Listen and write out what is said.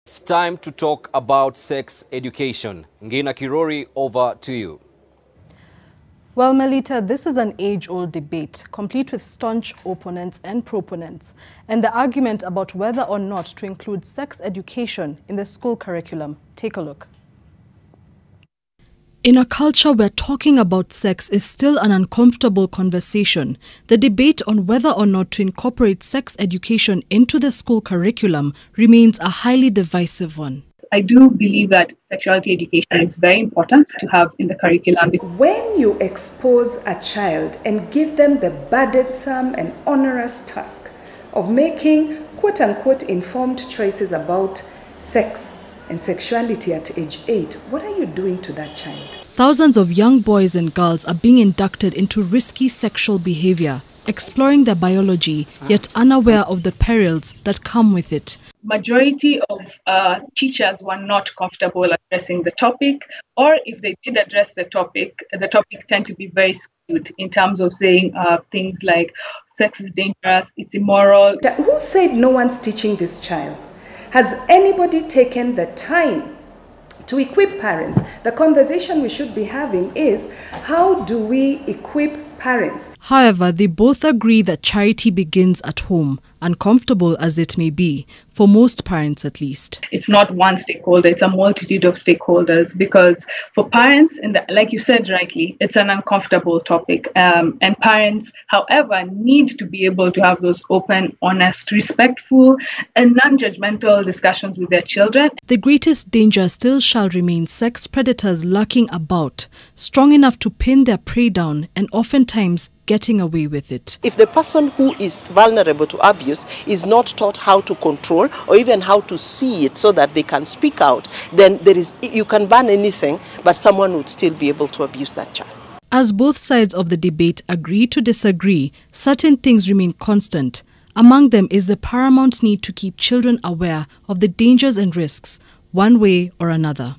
It's time to talk about sex education. Ngina Kirori, over to you. Well, Melita, this is an age-old debate, complete with staunch opponents and proponents, and the argument about whether or not to include sex education in the school curriculum. Take a look. In a culture where talking about sex is still an uncomfortable conversation, the debate on whether or not to incorporate sex education into the school curriculum remains a highly divisive one. I do believe that sexuality education is very important to have in the curriculum. When you expose a child and give them the burdensome and onerous task of making quote-unquote informed choices about sex and sexuality at age 8, what are you doing to that child? Thousands of young boys and girls are being inducted into risky sexual behavior, exploring their biology, yet unaware of the perils that come with it. Majority of teachers were not comfortable addressing the topic, or if they did address the topic tend to be very skewed in terms of saying things like sex is dangerous, it's immoral. Who said no one's teaching this child? Has anybody taken the time to equip parents? The conversation we should be having is, how do we equip parents? However, they both agree that charity begins at home, uncomfortable as it may be, for most parents at least. It's not one stakeholder, it's a multitude of stakeholders, because for parents, and like you said rightly, it's an uncomfortable topic. And parents, however, need to be able to have those open, honest, respectful, and non-judgmental discussions with their children. The greatest danger still shall remain sex predators lurking about, strong enough to pin their prey down and oftentimes getting away with it. If the person who is vulnerable to abuse is not taught how to control or even how to see it so that they can speak out, then you can ban anything, but someone would still be able to abuse that child. As both sides of the debate agree to disagree, certain things remain constant. Among them is the paramount need to keep children aware of the dangers and risks, one way or another.